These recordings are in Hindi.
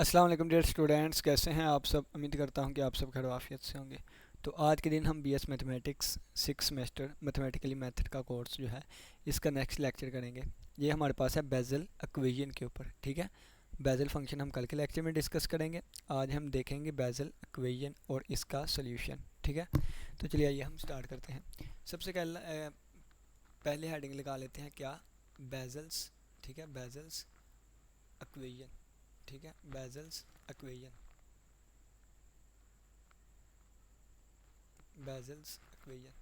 अस्सलाम वालेकुम डियर स्टूडेंट्स, कैसे हैं आप सब। उम्मीद करता हूं कि आप सब खैर आफियत से होंगे। तो आज के दिन हम BS mathematics 6 semester mathematically method का कोर्स जो है इसका नेक्स्ट लेक्चर करेंगे। ये हमारे पास है बेजल इक्वेशन के ऊपर, ठीक है। बेजल फंक्शन हम कल के लेक्चर में डिस्कस करेंगे। आज हम देखेंगे बेजल इक्वेशन और इसका सोल्यूशन, ठीक है। तो चलिए आइए हम स्टार्ट करते हैं। सबसे पहले हेडिंग लगा लेते हैं क्या, बेजल्स, ठीक है। बेजल्स इक्वेशन, ठीक है। बेजल्स इक्वेशन, बेजल्स इक्वेशन,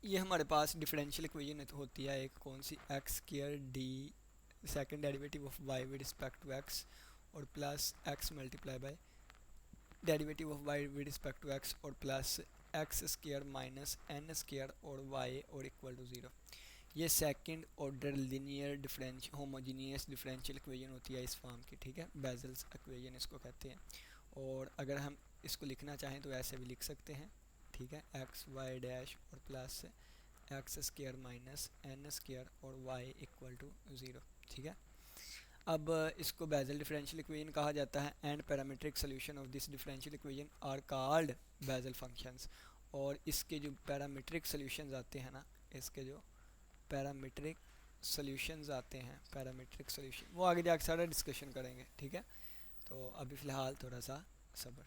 ये हमारे पास डिफरेंशियल इक्वेशन होती है एक, कौन सी, x square d second derivative of y with respect to x और plus x multiply by derivative of y with respect to x और plus x square minus n square और वाई और इक्वल टू ज़ीरो। ये सेकंड ऑर्डर लीनियर डिफरेंश होमोजीनियस डिफरेंशियल इक्वेशन होती है इस फॉर्म की, ठीक है। बेजल्स इक्वेशन इसको कहते हैं। और अगर हम इसको लिखना चाहें तो ऐसे भी लिख सकते हैं, ठीक है। एक्स वाई डैश और plus x square minus n square और वाई इक्वल टू ज़ीरो, ठीक है। अब इसको बेजल डिफरेंशियल इक्वेशन कहा जाता है and parametric solution of this differential equation are called Bessel functions. और इसके जो पैरामीट्रिक सोल्यूशंस आते हैं ना, इसके जो पैरामीट्रिक सोल्यूशंस आते हैं, पैरामीट्रिक सोल्यूशन, वो आगे जाकर सारा डिस्कशन करेंगे, ठीक है। तो अभी फ़िलहाल थोड़ा सा सब्र,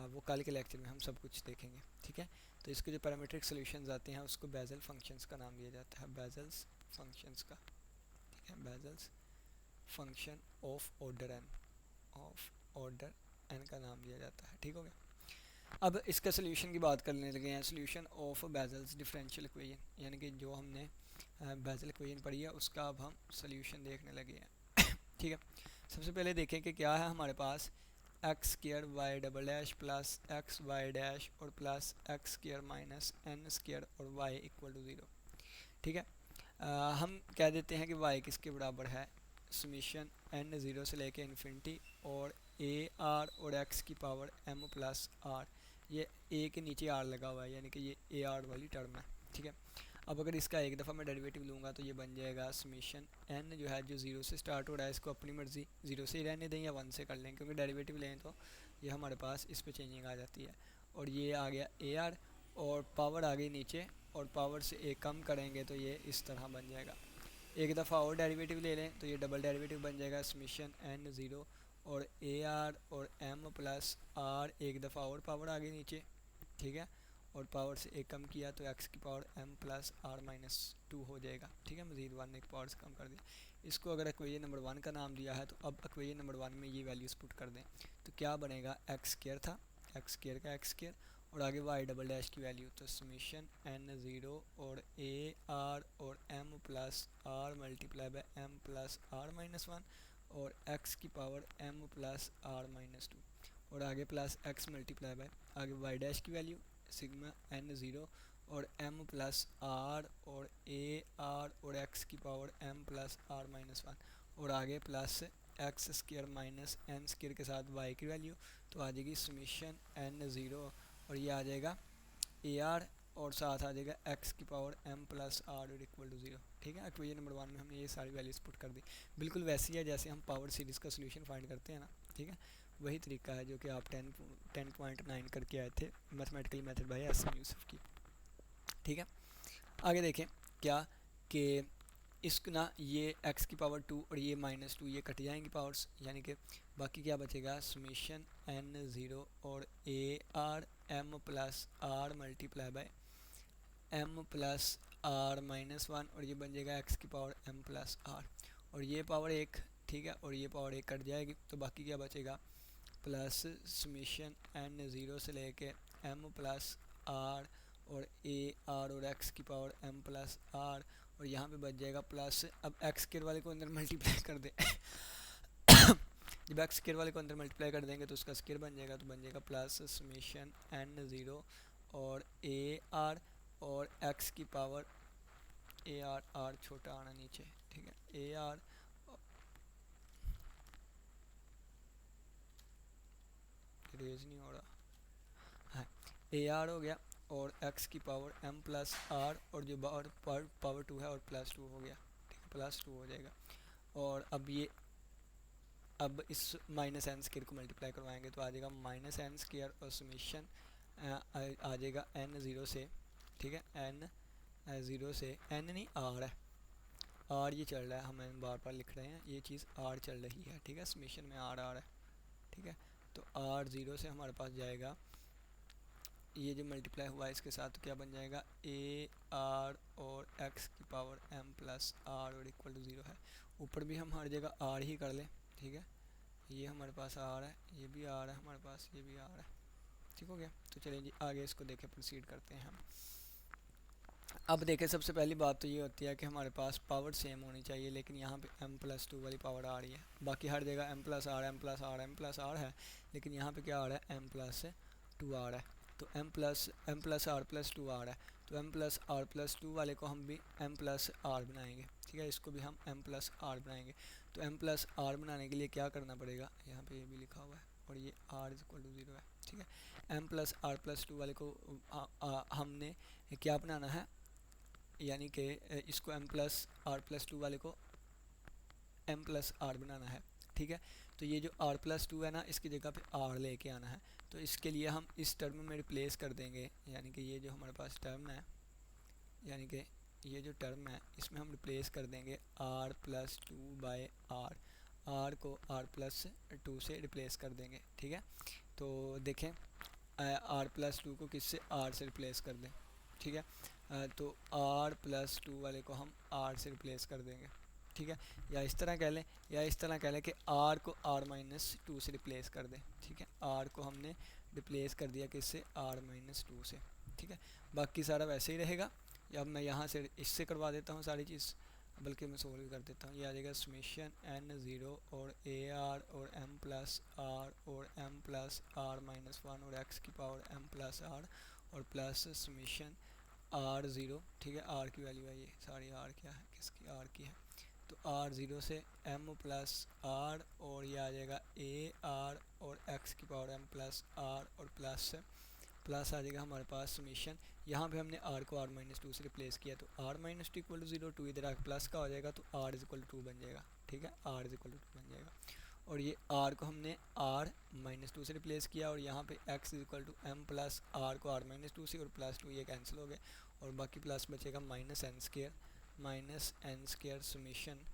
वो कल के लेक्चर में हम सब कुछ देखेंगे, ठीक है। तो इसके जो पैरामीट्रिक सोल्यूशंस आते हैं उसको बेजल फंक्शंस का नाम दिया जाता है, बेजल्स फंक्शंस का, ठीक है। Bessel's function of order n, of order n का नाम दिया जाता है, ठीक हो गया। अब इसका सोल्यूशन की बात करने लगे हैं, solution of bezels differential equation, यानी कि जो हमने बेजल इक्वेशन पढ़ी है उसका अब हम सोल्यूशन देखने लगे हैं, ठीक है। सबसे पहले देखें कि क्या है हमारे पास, x square y double dash plus x y dash और plus x square minus n square और वाई इक्वल टू ज़ीरो, ठीक है। हम कह देते हैं कि वाई किसके बराबर है, समीशन एन ज़ीरो से लेके इन्फिनिटी और ए आर और एक्स की पावर एम प्लस आर, ये ए के नीचे आर लगा हुआ है यानी कि ये ए आर वाली टर्म है, ठीक है। अब अगर इसका एक दफ़ा मैं डेरिवेटिव लूँगा तो ये बन जाएगा समीशन एन जो है जो ज़ीरो से स्टार्ट हो रहा है इसको अपनी मर्ज़ी ज़ीरो से ही रहने दें या वन से कर लें, क्योंकि डेरिवेटिव लें तो ये हमारे पास इस पर चेंजिंग आ जाती है। और ये आ गया ए आर और पावर आ गई नीचे और पावर से एक कम करेंगे तो ये इस तरह बन जाएगा। एक दफ़ा और डेरिवेटिव ले लें तो ये डबल डेरिवेटिव बन जाएगा समीशन एन ज़ीरो और ए आर और एम प्लस आर, एक दफ़ा और पावर आ गई नीचे, ठीक है। और पावर से एक कम किया तो एक्स की power m plus r minus two हो जाएगा, ठीक है। मज़ीद वन एक पावर से कम कर दिया। इसको अगर इक्वेशन नंबर वन का नाम दिया है तो अब इक्वेशन नंबर वन में ये वैल्यूज़ पुट कर दें तो क्या बनेगा, एक्स स्क्वायर था, एक्स स्क्वायर का एक्स स्क्वायर और आगे वाई डबल डैश की वैल्यू, तो समीशन एन ज़ीरो और ए आर और m plus r multiply by m plus r minus one और एक्स की power m plus r minus two और आगे प्लस एक्स मल्टीप्लाई बाय आगे वाई डैश की वैल्यू सिग्मा एन ज़ीरो और एम प्लस आर और ए आर और एक्स की power m plus r minus one और आगे plus x square minus n square के साथ वाई की वैल्यू, तो आ जाएगी समीशन एन ज़ीरो और ये आ जाएगा ए आर और साथ आ जाएगा एक्स की पावर एम प्लस आर और इक्वल टू ज़ीरो, ठीक है। इक्वेशन नंबर वन में हमने ये सारी वैल्यूज पुट कर दी, बिल्कुल वैसी है जैसे हम पावर सीरीज़ का सोल्यूशन फाइंड करते हैं ना, ठीक है। वही तरीका है जो कि आप 10.9 करके आए थे mathematical method by S M Yusuf की, ठीक है। आगे देखें क्या कि इसको ना ये x की पावर टू और ये माइनस टू ये कट जाएंगी पावर्स, यानी कि बाकी क्या बचेगा, समीशन एन ज़ीरो और a r m plus r multiply by m plus r minus one और ये बन जाएगा एक्स की पावर एम प्लस आर और ये पावर एक, ठीक है। और ये पावर एक कट जाएगी तो बाकी क्या बचेगा, प्लस समीशन एन ज़ीरो से लेके एम प्लस आर और ए आर और एक्स की पावर एम प्लस आर और यहाँ पे बच जाएगा प्लस, अब एक्स स्क्वायर वाले को अंदर मल्टीप्लाई कर दे जब एक्स स्क्वायर वाले को अंदर मल्टीप्लाई कर देंगे तो उसका स्क्वायर बन जाएगा, तो बन जाएगा प्लस समीशन एन ज़ीरो और ए आर और एक्स की पावर ए आर, आर छोटा आना नीचे, ठीक है। ए आर रेज नहीं हो रहा, हाँ, ए आर हो गया और एक्स की पावर एम प्लस आर और जो पावर टू है और प्लस टू हो गया, ठीक है, प्लस टू हो जाएगा। और अब ये अब इस माइनस एन स्क्वायर को मल्टीप्लाई करवाएंगे तो आ जाएगा माइनस एन स्क्वायर और समीशन आ जाएगा एन ज़ीरो से, ठीक है, एन ज़ीरो से, एन नहीं आर है, आर ये चल रहा है, हम बार बार लिख रहे हैं ये चीज़ आर चल रही है, ठीक है, समीशन में आर आर है, ठीक है। तो आर ज़ीरो से हमारे पास जाएगा ये जो मल्टीप्लाई हुआ है इसके साथ, तो क्या बन जाएगा ए आर और एक्स की पावर एम प्लस आर और इक्वल टू ज़ीरो है। ऊपर भी हम हर जगह आर ही कर लें, ठीक है, ये हमारे पास आर है, ये भी आर है हमारे पास, ये भी आर है, ठीक हो गया। तो चलिए जी आगे इसको देखें, प्रोसीड करते हैं हम। अब देखें सबसे पहली बात तो ये होती है कि हमारे पास पावर सेम होनी चाहिए, लेकिन यहाँ पे m प्लस टू वाली पावर आ रही है, बाकी हर जगह m plus r m plus r m plus r है, लेकिन यहाँ पे क्या आ रहा है m प्लस टू आर है। तो m plus r plus two r है, तो m plus r plus two वाले को हम भी m प्लस आर बनाएंगे, ठीक है, इसको भी हम m प्लस आर बनाएंगे। तो m प्लस आर बनाने के लिए क्या करना पड़ेगा, यहाँ पे ये भी लिखा हुआ है और ये r is equal to zero है, ठीक है। m plus r plus two वाले को हमने क्या बनाना है, यानी कि इसको m plus r plus two वाले को m प्लस आर बनाना है, ठीक है। तो ये जो r प्लस टू है ना, इसकी जगह पे r लेके आना है, तो इसके लिए हम इस टर्म में रिप्लेस कर देंगे, यानी कि ये जो हमारे पास टर्म है, यानी कि ये जो टर्म है इसमें हम रिप्लेस कर देंगे r plus two by r, r को r प्लस टू से रिप्लेस कर देंगे, ठीक है। तो देखें r प्लस टू को किससे, r से रिप्लेस कर दें, ठीक है। तो r प्लस टू वाले को हम r से रिप्लेस कर देंगे, ठीक है, या इस तरह कह लें, या इस तरह कह लें कि r को r माइनस टू से रिप्लेस कर दें, ठीक है, r को हमने रिप्लेस कर दिया किससे, r माइनस टू से, ठीक है। बाकी सारा वैसे ही रहेगा, या अब मैं यहाँ से इससे करवा देता हूँ सारी चीज़, बल्कि मैं सोल्व कर देता हूँ। ये आ जाएगा समीशन एन ज़ीरो और ए आर और एम प्लस आर और m plus r minus one और एक्स की पावर एम प्लस आर और प्लस समीशन आर ज़ीरो, ठीक है, आर की वैल्यू है ये, सॉरी आर क्या है, किसकी, आर की है, तो आर ज़ीरो से एम प्लस आर और ये आ जाएगा ए आर और एक्स की पावर एम प्लस आर और प्लस आ जाएगा हमारे पास समीशन, यहाँ पे हमने r को r माइनस टू से रिप्लेस किया, तो r minus two equal to zero, two इधर आके प्लस का हो जाएगा, तो r इज इक्वल टू बन जाएगा, ठीक है, r is equal to two बन जाएगा। और ये r को हमने r माइनस टू से रिप्लेस किया, और यहाँ पे x is equal to m plus r को r माइनस टू से, और प्लस टू ये कैंसिल हो गए, और बाकी प्लस बचेगा minus n square summation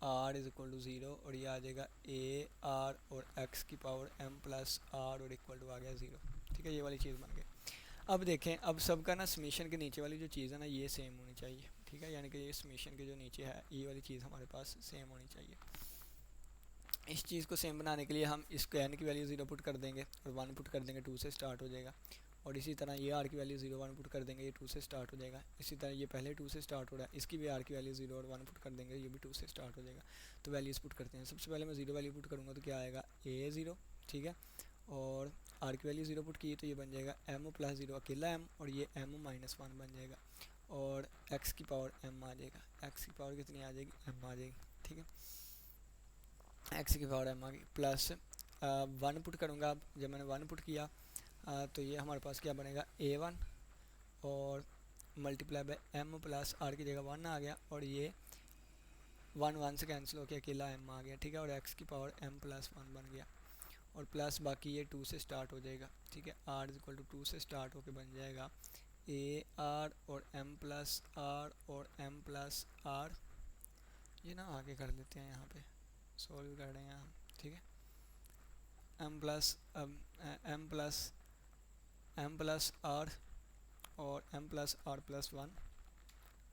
r is equal to zero, और ये आ जाएगा ए आर और x की पावर m प्लस आर और इक्वल टू आ गया ज़ीरो, ठीक है, ये वाली चीज़ बन गई। अब देखें, अब सबका ना समीशन के नीचे वाली जो चीज़ है ना ये सेम होनी चाहिए, ठीक है, यानी कि ये समीशन के जो नीचे है ये वाली चीज़ हमारे पास सेम होनी चाहिए। इस चीज़ को सेम बनाने के लिए हम इसको एन की वैल्यू ज़ीरो पुट कर देंगे और वन पुट कर देंगे, टू से स्टार्ट हो जाएगा, और इसी तरह ये आर की वैल्यू ज़ीरो वन पुट कर देंगे, ये टू से स्टार्ट हो जाएगा, इसी तरह ये पहले टू से स्टार्ट हो रहा है, इसकी भी आर की वैल्यू ज़ीरो और वन पुट कर देंगे, ये भी टू से स्टार्ट हो जाएगा। तो वैल्यूज़ पुट करते हैं, सबसे पहले मैं ज़ीरो वैल्यू पुट करूँगा तो क्या आएगा, ए ज़ीरो, ठीक है, और आर की वैल्यू ज़ीरो पुट की तो ये बन जाएगा एम प्लस ज़ीरो अकेला एम, और ये एम माइनस वन बन जाएगा, और एक्स की पावर एम आ जाएगा, एक्स की पावर कितनी आ जाएगी, एम आ जाएगी, ठीक है, एक्स की पावर एम आ गई, प्लस वन पुट करूँगा। अब जब मैंने वन पुट किया तो ये हमारे पास क्या बनेगा, ए वन और multiply by m plus r की जगह वन आ गया, और ये वन वन से कैंसिल होकर अकेला एम आ गया, ठीक है, और एक्स की पावर एम प्लस वन बन गया, और प्लस बाकी ये टू से स्टार्ट हो जाएगा, ठीक है, r is equal to two से स्टार्ट होकर बन जाएगा ए आर और एम प्लस आर और एम प्लस आर, ये ना आगे कर देते हैं, यहाँ पे सॉल्व कर रहे हैं हम, ठीक है, m plus m plus r और m plus r plus one,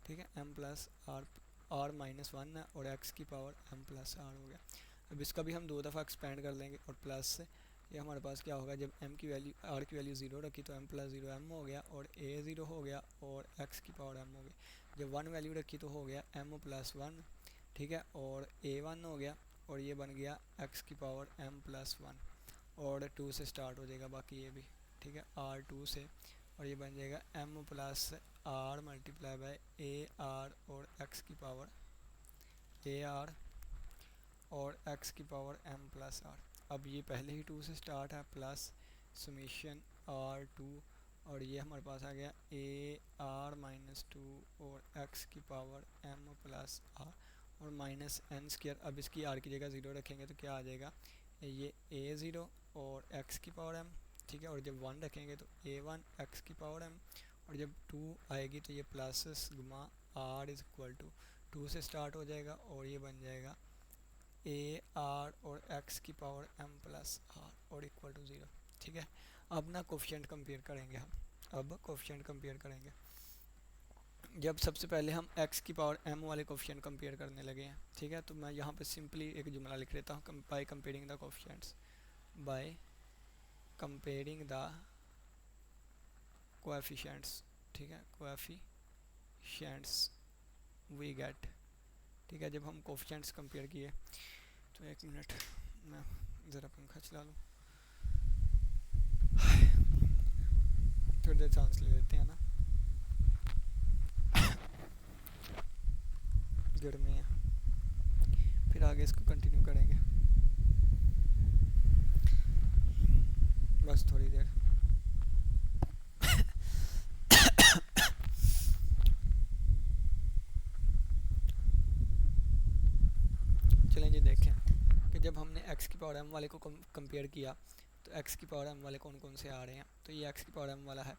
ठीक है, m plus r minus one है, और एक्स की पावर एम प्लस आर हो गया। अब इसका भी हम दो दफ़ा एक्सपेंड कर लेंगे, और प्लस से ये हमारे पास क्या होगा, जब एम की वैल्यू आर की वैल्यू ज़ीरो रखी तो एम प्लस ज़ीरो एम हो गया, और ए ज़ीरो हो गया, और एक्स की पावर एम हो गई। जब वन वैल्यू रखी तो हो गया एम प्लस वन, ठीक है, और ए वन हो गया, और ये बन गया एक्स की पावर एम प्लस वन, और टू से स्टार्ट हो जाएगा बाकी ये भी, ठीक है, आर टू से, और ये बन जाएगा m plus r multiply by a r और एक्स की पावर ए आर और एक्स की पावर एम प्लस आर। अब ये पहले ही टू से स्टार्ट है, प्लस समीशन आर टू, और ये हमारे पास आ गया ए आर माइनस टू और एक्स की पावर एम प्लस आर, और माइनस एन स्क्वायर। अब इसकी आर की जगह 0 रखेंगे तो क्या आ जाएगा, ये ए ज़ीरो और एक्स की पावर एम, ठीक है। और जब 1 रखेंगे तो ए वन एक्स की पावर एम, और जब 2 आएगी तो ये प्लस गुमा आर इज इक्वल टू 2 से स्टार्ट हो जाएगा और ये बन जाएगा ए आर और एक्स की पावर एम प्लस आर और इक्वल टू 0, ठीक है। अब ना कोफिशिएंट कंपेयर करेंगे हम, अब कोफिशिएंट कंपेयर करेंगे। जब सबसे पहले हम x की पावर m वाले कोफिशिएंट कंपेयर करने लगे हैं, ठीक है, तो मैं यहाँ पे सिंपली एक जुमला लिख लेता हूँ, by comparing the coefficients, by comparing the coefficients, ठीक है, कोएफिशिएंट्स वी गेट, ठीक है। जब हम कोफिशिएंट्स कंपेयर किए तो एक मिनट मैं ज़रा पंखा चला लूँ, थोड़ी देर सांस ले लेते हैं ना, गर्मी है, फिर आगे इसको कंटिन्यू करेंगे, बस थोड़ी देर। चलें जी, देखें कि जब हमने x की पावर m वाले को कंपेयर किया तो x की पावर m वाले कौन कौन से आ रहे हैं, तो ये x की पावर m वाला है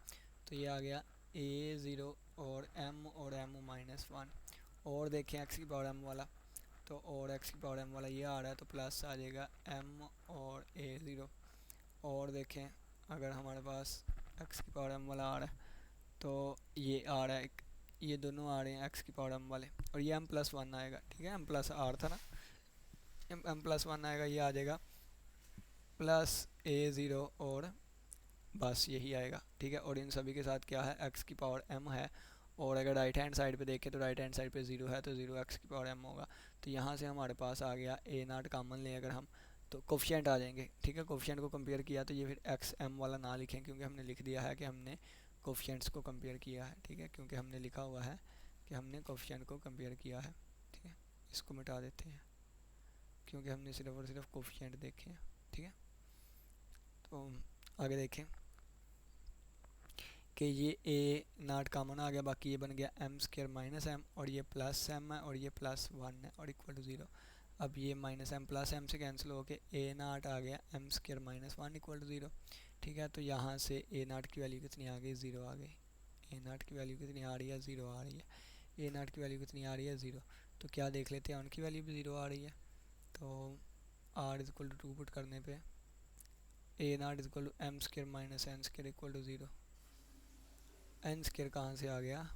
तो ये आ गया a ज़ीरो और m माइनस वन। और देखें x की पावर m वाला, तो और x की पावर m वाला ये आ रहा है तो प्लस आ जाएगा m और a ज़ीरो। और देखें अगर हमारे पास x की पावर m वाला आ रहा है तो ये आ रहा है, ये दोनों आ रहे हैं x की पावर m वाले, और ये m प्लस वन आएगा, ठीक है, m प्लस r था ना, m प्लस वन आएगा, ये आ जाएगा प्लस a ज़ीरो और बस यही आएगा, ठीक है। और इन सभी के साथ क्या है, x की पावर m है, और अगर राइट हैंड साइड पे देखें तो राइट हैंड साइड पे 0 है तो 0 x की पावर m होगा। तो यहाँ से हमारे पास आ गया a नाट कॉमन लें अगर हम तो कोफिशिएंट आ जाएंगे, ठीक है। कोफिशिएंट को कंपेयर किया तो ये फिर एक्स m वाला ना लिखें क्योंकि हमने लिख दिया है कि हमने कोफिशिएंट्स को कंपेयर किया है, ठीक है, क्योंकि हमने लिखा हुआ है कि हमने कोफिशिएंट को कंपेयर किया है, ठीक है। इसको मिटा देते हैं क्योंकि हमने सिर्फ और सिर्फ कोफिशिएंट देखे हैं, ठीक है। तो आगे देखें कि ये a नाट कॉमन आ गया, बाकी ये बन गया m स्क्वायर माइनस m, और ये प्लस m है और ये प्लस वन है और इक्वल टू 0। अब ये माइनस m प्लस m से कैंसिल हो के a नाट आ गया m square minus one equal to 0, ठीक है। तो यहाँ से a नाट की वैल्यू कितनी आ गई, 0 आ गई। a नाट की वैल्यू कितनी आ रही है, 0 आ रही है। a नाट की वैल्यू कितनी आ रही है, 0। तो क्या देख लेते हैं, उनकी वैल्यू भी 0 आ रही है, तो r is equal to 2 put करने पे a नाट is equal to m square minus n square equal to 0। n square कहाँ से आ गया,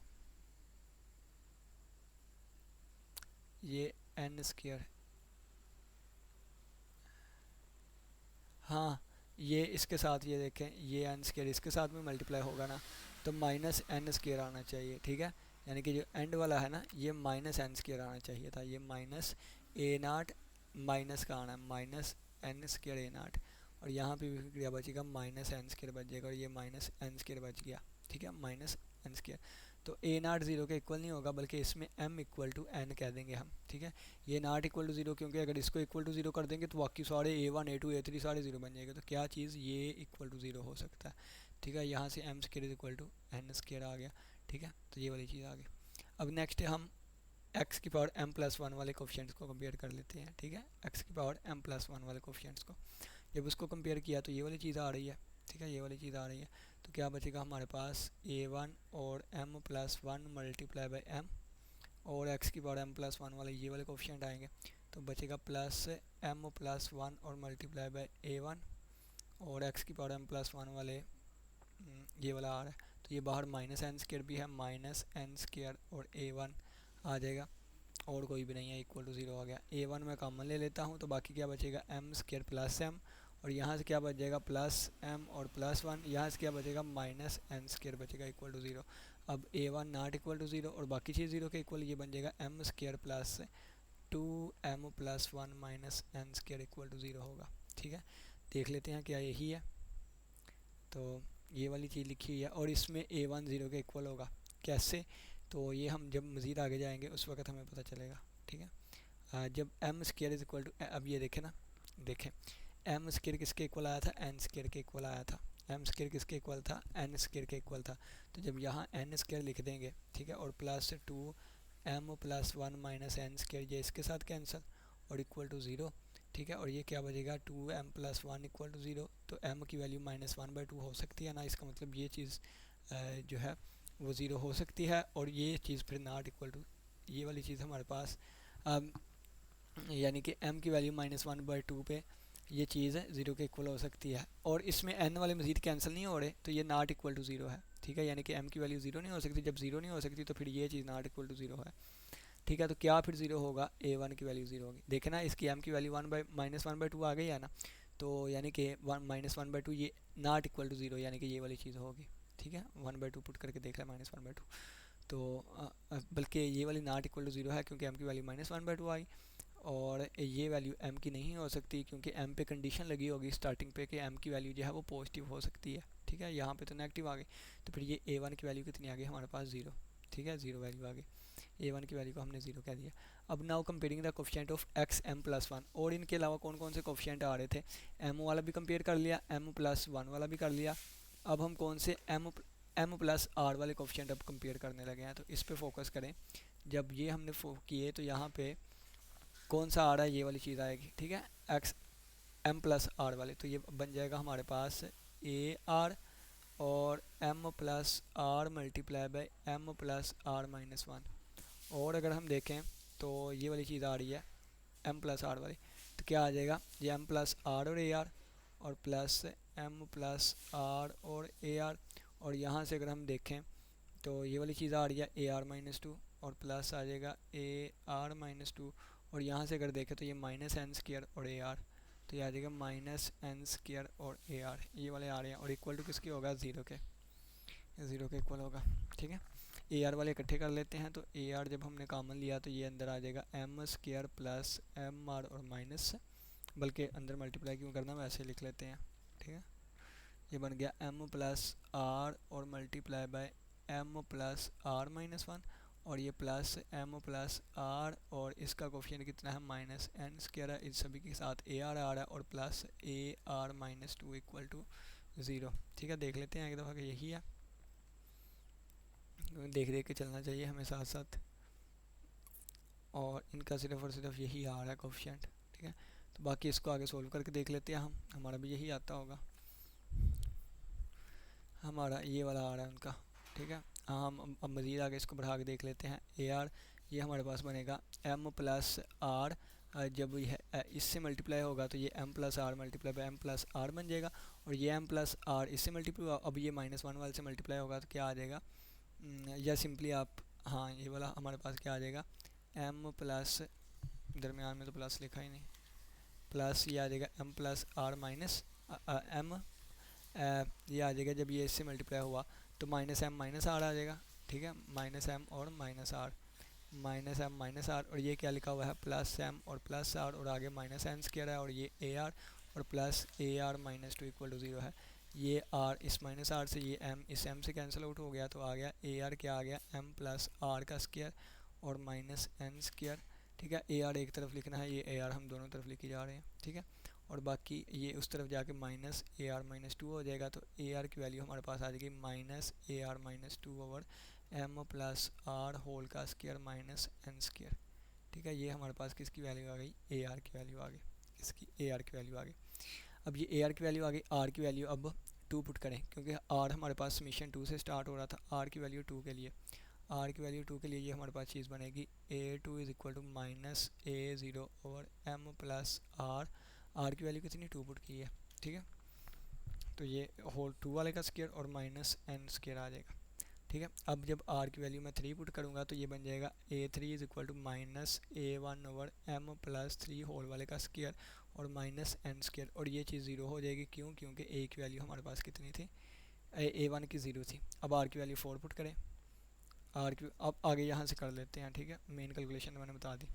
ये n स्क्वायर, हाँ ये इसके साथ, ये देखें ये n स्क्वायर इसके साथ में मल्टीप्लाई होगा ना तो माइनस n स्क्वायर आना चाहिए, ठीक है। यानी कि जो एंड वाला है ना ये माइनस n स्क्वायर आना चाहिए था, ये माइनस a नाट माइनस का आना है, माइनस n स्क्वायर a नाट, और यहाँ पे भी क्या बचेगा, माइनस n स्क्वायर बच जाएगा, और ये माइनस n स्क्वायर बच गया, ठीक है, माइनस n स्क्वायर। तो a नाट 0 के इक्वल नहीं होगा बल्कि इसमें m इक्वल टू n कह देंगे हम, ठीक है। ये नाट इक्वल टू 0 क्योंकि अगर इसको इक्वल टू 0 कर देंगे तो बाकी सारे a1 a2 a3 सारे 0 बन जाएंगे, तो क्या चीज़ ये इक्वल टू 0 हो सकता है, ठीक है। यहाँ से m square equal to n square आ गया, ठीक है, तो ये वाली चीज़ आ गई। अब नेक्स्ट हम x की पावर m प्लस वन वाले कोफिशिएंट्स को कंपेयर कर लेते हैं, ठीक है, x की पावर m प्लस वन वाले कोफिशिएंट्स को जब उसको कंपेयर किया तो ये वाली चीज़ आ रही है, ठीक है, ये वाली चीज़ आ रही है। तो क्या बचेगा हमारे पास a1 और m plus one multiply by m, और x की पावर m प्लस वन वाले ये वाले कोफिशिएंट आएंगे तो बचेगा प्लस m प्लस वन और मल्टीप्लाई बाई a1, और x की पावर m प्लस वन वाले ये वाला आ रहा है तो ये बाहर माइनस एन स्क्वायर भी है, माइनस एन स्क्वायर और a1 आ जाएगा, और कोई भी नहीं है, इक्वल टू 0 आ गया। a1 मैं कॉमन ले लेता हूँ तो बाकी क्या बचेगा m स्क्वायर प्लस m, और यहाँ से क्या बच जाएगा प्लस m और प्लस वन, यहाँ से क्या बचेगा माइनस एन स्क्वायर बचेगा इक्वल टू 0। अब a1 नॉट इक्वल टू 0 और बाकी चीज़ 0 के इक्वल, ये बन जाएगा m square plus 2m plus one minus n square equal to 0 होगा, ठीक है। देख लेते हैं क्या यही है, तो ये वाली चीज़ लिखी हुई है, और इसमें a1 0 के इक्वल होगा, कैसे, तो ये हम जब मज़ीद आगे जाएंगे उस वक्त हमें पता चलेगा, ठीक है। जब m square is equal to, अब ये देखें ना, देखें m स्क्वायर किसके इक्वल आया था, n स्क्वायर के इक्वल आया था, m स्क्वायर किसके इक्वल था, n स्क्वायर के इक्वल था। तो जब यहाँ n स्क्वायर लिख देंगे, ठीक है, और plus 2 m plus one minus n square, ये इसके साथ कैंसिल और इक्वल टू ज़ीरो, ठीक है। और ये क्या बचेगा, 2m plus one equal to zero. तो m की वैल्यू -1/2 हो सकती है ना, इसका मतलब ये चीज़ जो है वो ज़ीरो हो सकती है। और ये चीज़ फिर नॉट इक्वल टू, ये वाली चीज़ हमारे पास यानी कि m की वैल्यू -1/2 पे ये चीज़ ज़ीरो के इक्वल हो सकती है। और इसमें n वाले मज़ीद कैंसिल नहीं हो रहे, तो ये नॉट इक्वल टू ज़ीरो है, ठीक है। यानी कि m की वैल्यू ज़ीरो नहीं हो सकती, जब ज़ीरो नहीं हो सकती तो फिर ये चीज़ नॉट इक्वल टू ज़ीरो है, ठीक है। तो क्या फिर ज़ीरो होगा, a1 की वैल्यू ज़ीरो होगी। देखे ना, इसकी m की वैल्यू -1/2 आ गई है ना, तो यानी कि -1/2 ये नॉट इक्वल टू ज़ीरो, यानी कि ये वाली चीज़ होगी, ठीक है। 1/2 पुट करके देख रहे हैं -1/2, तो बल्कि ये वाली नॉट इक्वल टू ज़ीरो है क्योंकि m की वैल्यू -1/2 आई। और ये वैल्यू m की नहीं हो सकती क्योंकि m पे कंडीशन लगी होगी स्टार्टिंग पे कि m की वैल्यू जो है वो पॉजिटिव हो सकती है, ठीक है। यहाँ पे तो नेगेटिव आ गई, तो फिर ये a1 की वैल्यू कितनी आ गई हमारे पास, ज़ीरो, ठीक है, ज़ीरो वैल्यू आ गई। a1 की वैल्यू को हमने ज़ीरो कह दिया। अब now comparing the coefficient of x m plus one, और इनके अलावा कौन कौन से कोफिशिएंट आ रहे थे, m वाला भी कंपेयर कर लिया, m प्लस वन वाला भी कर लिया। अब हम कौन से m प्लस r वाले कोफिशिएंट अब कंपेयर करने लगे हैं, तो इस पे फोकस करें। जब ये हमने किए तो यहाँ पे कौन सा आ रहा है, ये वाली चीज़ आएगी, ठीक है, एक्स m प्लस आर वाले। तो ये बन जाएगा हमारे पास ए आर और m plus r multiply by m plus r minus one. और अगर हम देखें तो ये वाली चीज़ आ रही है m प्लस आर वाली, तो क्या आ जाएगा, ये m प्लस आर और ए आर और प्लस m प्लस आर और ए आर। और यहाँ से अगर हम देखें तो ये वाली चीज़ आ रही है ए आर माइनस टू और प्लस आ जाएगा ए आर माइनस टू। और यहाँ से अगर देखें तो ये माइनस एन स्क्वायर और ए आर, तो ये आ जाएगा माइनस एन स्क्वायर और ए आर, ये वाले आ रहे हैं। और इक्वल टू किसके होगा, ज़ीरो के, ज़ीरो के इक्वल होगा, ठीक है। ए आर वाले इकट्ठे कर लेते हैं, तो ए आर जब हमने कॉमन लिया तो ये अंदर आ जाएगा m square plus m r और माइनस, बल्कि अंदर मल्टीप्लाई क्यों करना, वैसे लिख लेते हैं, ठीक है। ये बन गया एम प्लस आर और multiply by m plus r minus one, और ये प्लस एम प्लस आर और इसका कोफिशिएंट कितना है, माइनस एन स्क्वायर है। इस सभी के साथ ए आर आ रहा है और plus a r minus two equal to zero, ठीक है। देख लेते हैं एक दफ़ा कि यही है, देख देख के चलना चाहिए हमें साथ साथ। और इनका सिर्फ और सिर्फ यही आ रहा है कोफिशिएंट, ठीक है। तो बाकी इसको आगे सोल्व करके देख लेते हैं हम, हमारा भी यही आता होगा, हमारा ये वाला आ रहा है उनका, ठीक है। हाँ, हम अब मज़ीद आगे इसको बढ़ा के देख लेते हैं। ए आर ये हमारे पास बनेगा एम प्लस आर, जब ये इससे मल्टीप्लाई होगा तो ये m plus r multiply by m plus r बन जाएगा। और ये एम प्लस आर इससे मल्टीप्लाई, अब ये माइनस वन वाले से मल्टीप्लाई होगा तो क्या आ जाएगा, या सिंपली आप, हाँ ये वाला हमारे पास क्या आ जाएगा, एम प्लस, दरमियान में तो प्लस लिखा ही नहीं, प्लस ये आ जाएगा m plus r minus m, ये आ जाएगा जब ये इससे मल्टीप्लाई हुआ तो माइनस एम माइनस आर आ जाएगा, ठीक है। माइनस एम और minus r, minus m minus r, और ये क्या लिखा हुआ है, प्लस एम और प्लस आर, और आगे माइनस एन स्क्वायर है और ये ए आर और plus a r minus two equal to zero है। ये आर इस माइनस आर से, ये एम इस एम से कैंसिल आउट हो गया, तो आ गया ए आर, क्या आ गया, एम प्लस आर का स्क्वायर और माइनस एन स्क्वायर, ठीक है। ए आर एक तरफ लिखना है, ये ए आर हम दोनों तरफ लिखी जा रहे हैं, ठीक है। और बाकी ये उस तरफ जाके minus a r minus two हो जाएगा, तो ए आर की वैल्यू हमारे पास आ जाएगी minus a r minus two over m plus r whole का स्क्वायर माइनस एन स्क्वायर, ठीक है। ये हमारे पास किसकी वैल्यू आ गई, ए आर की वैल्यू आ गई, इसकी ए आर की वैल्यू आ गई। अब ये ए आर की वैल्यू आ गई, आर की वैल्यू अब टू पुट करें क्योंकि आर हमारे पास समीशन टू से स्टार्ट हो रहा था। आर की वैल्यू टू के लिए, आर की वैल्यू टू के लिए ये हमारे पास चीज़ बनेगी a two is equal to minus a zero over m plus r, r की वैल्यू कितनी, टू पुट की है, ठीक है। तो ये होल टू वाले का स्क्वायर और माइनस एन स्क्वायर आ जाएगा, ठीक है। अब जब आर की वैल्यू मैं थ्री पुट करूँगा तो ये बन जाएगा a three is equal to minus a one over m plus three whole वाले का स्क्वायर और माइनस एन स्क्वायर, और ये चीज़ ज़ीरो हो जाएगी, क्यों, क्योंकि ए की वैल्यू हमारे पास कितनी थी, ए वन की ज़ीरो थी। अब आर की वैल्यू फोर पुट करें, आर की अब आगे यहाँ से कर लेते हैं, ठीक है। मेन कैलकुलेशन मैंने बता दी,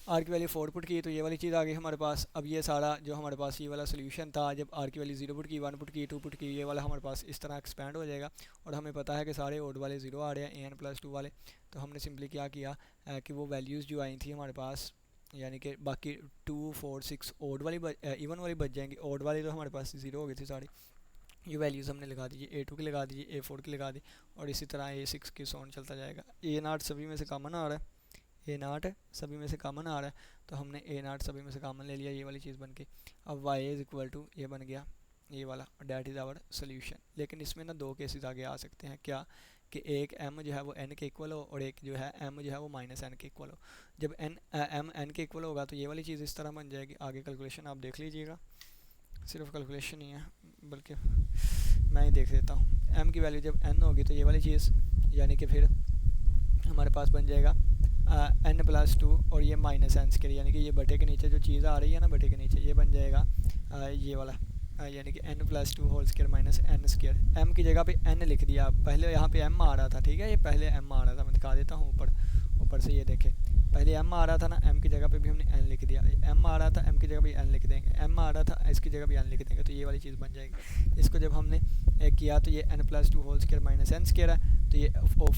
आर की वैल्यू फोर पुट की तो ये वाली चीज़ आ गई हमारे पास। अब ये सारा जो हमारे पास ये वाला सोल्यूशन था, जब आर की वैल्यू जीरो पुट की, वन पुट की, टू पुट की, ये वाला हमारे पास इस तरह एक्सपेंड हो जाएगा। और हमें पता है कि सारे ओड वाले ज़ीरो आ रहे हैं, ए एन प्लस टू वाले, तो हमने सिंपली क्या किया कि वो वैल्यूज़ जो आई थी हमारे पास, यानी कि बाकी टू फोर सिक्स ओड वाली इवन वाली बच जाएंगी, ओड वाली तो हमारे पास ज़ीरो हो गई थी सारी, ये वैल्यूज़ हमने लगा दीजिए, A2 की लगा दीजिए, A4 की लगा दी, और इसी तरह A6 की सोन चलता जाएगा। A0 सभी में से कॉमन आ रहा है, A0 सभी में से कॉमन आ रहा है, तो हमने A0 सभी में से कॉमन ले लिया, ये वाली चीज़ बन गई। अब y इज़ इक्वल टू ये बन गया ये वाला, डैट इज़ आवर सोल्यूशन। लेकिन इसमें ना दो केसेस आगे आ सकते हैं, क्या कि एक m जो है वो n के इक्वल हो और एक जो है m जो है वो माइनस n के इक्वल हो। जब m n के इक्वल होगा तो ये वाली चीज़ इस तरह बन जाएगी। आगे कैलकुलेशन आप देख लीजिएगा, सिर्फ कैलकुलेशन ही है बल्कि मैं ही देख देता हूँ। m की वैल्यू जब n होगी तो ये वाली चीज़ यानी कि फिर हमारे पास बन जाएगा n+2 और ये माइनस n स्क्वायर, यानी कि ये बटे के नीचे जो चीज़ आ रही है ना बटे के नीचे, ये बन जाएगा ये वाला यानी कि n+2 whole square minus n square. m की जगह पे n लिख दिया, पहले यहाँ पे m आ रहा था, ठीक है, ये पहले m आ रहा था, मैं दिखा देता हूँ ऊपर से, ये देखें पहले m आ रहा था ना, m की जगह पे भी हमने n लिख दिया, m आ रहा था m की जगह भी n लिख देंगे, m आ रहा था इसकी जगह भी n लिख देंगे, तो ये वाली चीज़ बन जाएगी। इसको जब हमने किया तो ये n+2 whole square minus n square है, तो ये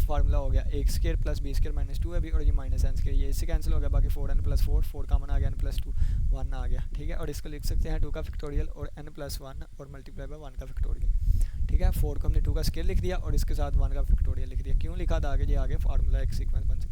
फार्मूला हो गया a square plus b square minus 2 है भी, और ये माइनस n स्क्वायर, ये इससे कैंसिल हो गया, बाकी 4n+4 4 कॉमन आ गया, n+2 1 आ गया, ठीक है। और इसको लिख सकते हैं 2 का फैक्टोरियल और n+1 और मल्टीप्लाई बाय 1 का फैक्टोरियल, ठीक है। 4 को हमने 2 का स्क्वायर लिख दिया और इसके साथ 1 का फैक्टोरियल लिख दिया। क्यों लिखा था आगे, ये आगे फार्मूला एक सीक्वेंस बन सके।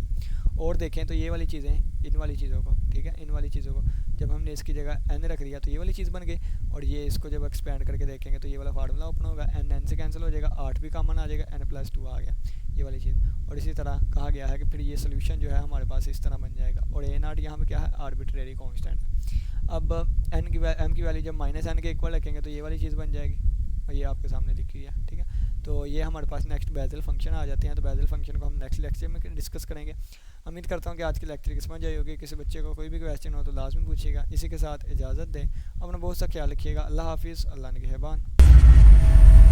और देखें तो ये वाली चीज़ें इन वाली चीज़ों को, ठीक है, इन वाली चीज़ों को जब हमने इसकी जगह n रख दिया तो ये वाली चीज़ बन गई, और ये इसको जब एक्सपेंड करके देखेंगे तो ये वाला फार्मूला ओपन होगा, n से कैंसिल हो जाएगा, 8 भी कॉमन आ जाएगा, n+2 आ गया, ये वाली चीज़। और इसी तरह कहा गया है कि फिर ये सोल्यूशन जो है हमारे पास इस तरह बन जाएगा, और A0 यहाँ पे क्या है, आर्बिट्रेरी कांस्टेंट है। अब m की वैल्यू जब माइनस n के इक्वल रखेंगे तो ये वाली चीज़ बन जाएगी, और ये आपके सामने लिखी हुई है, ठीक है। तो ये हमारे पास नेक्स्ट बेज़ल फंक्शन आ जाते हैं, तो बेज़ल फंक्शन को हम नेक्स्ट लेक्चर में डिस्कस करेंगे। उम्मीद करता हूँ कि आज की लेक्चर की समझ आई होगी। किसी बच्चे को कोई भी क्वेश्चन हो तो लाजमी पूछिएगा। इसी के साथ इजाज़त दें, अपना बहुत सा ख्याल रखिएगा। अल्लाह हाफिज़, अल्लाह निगहबान।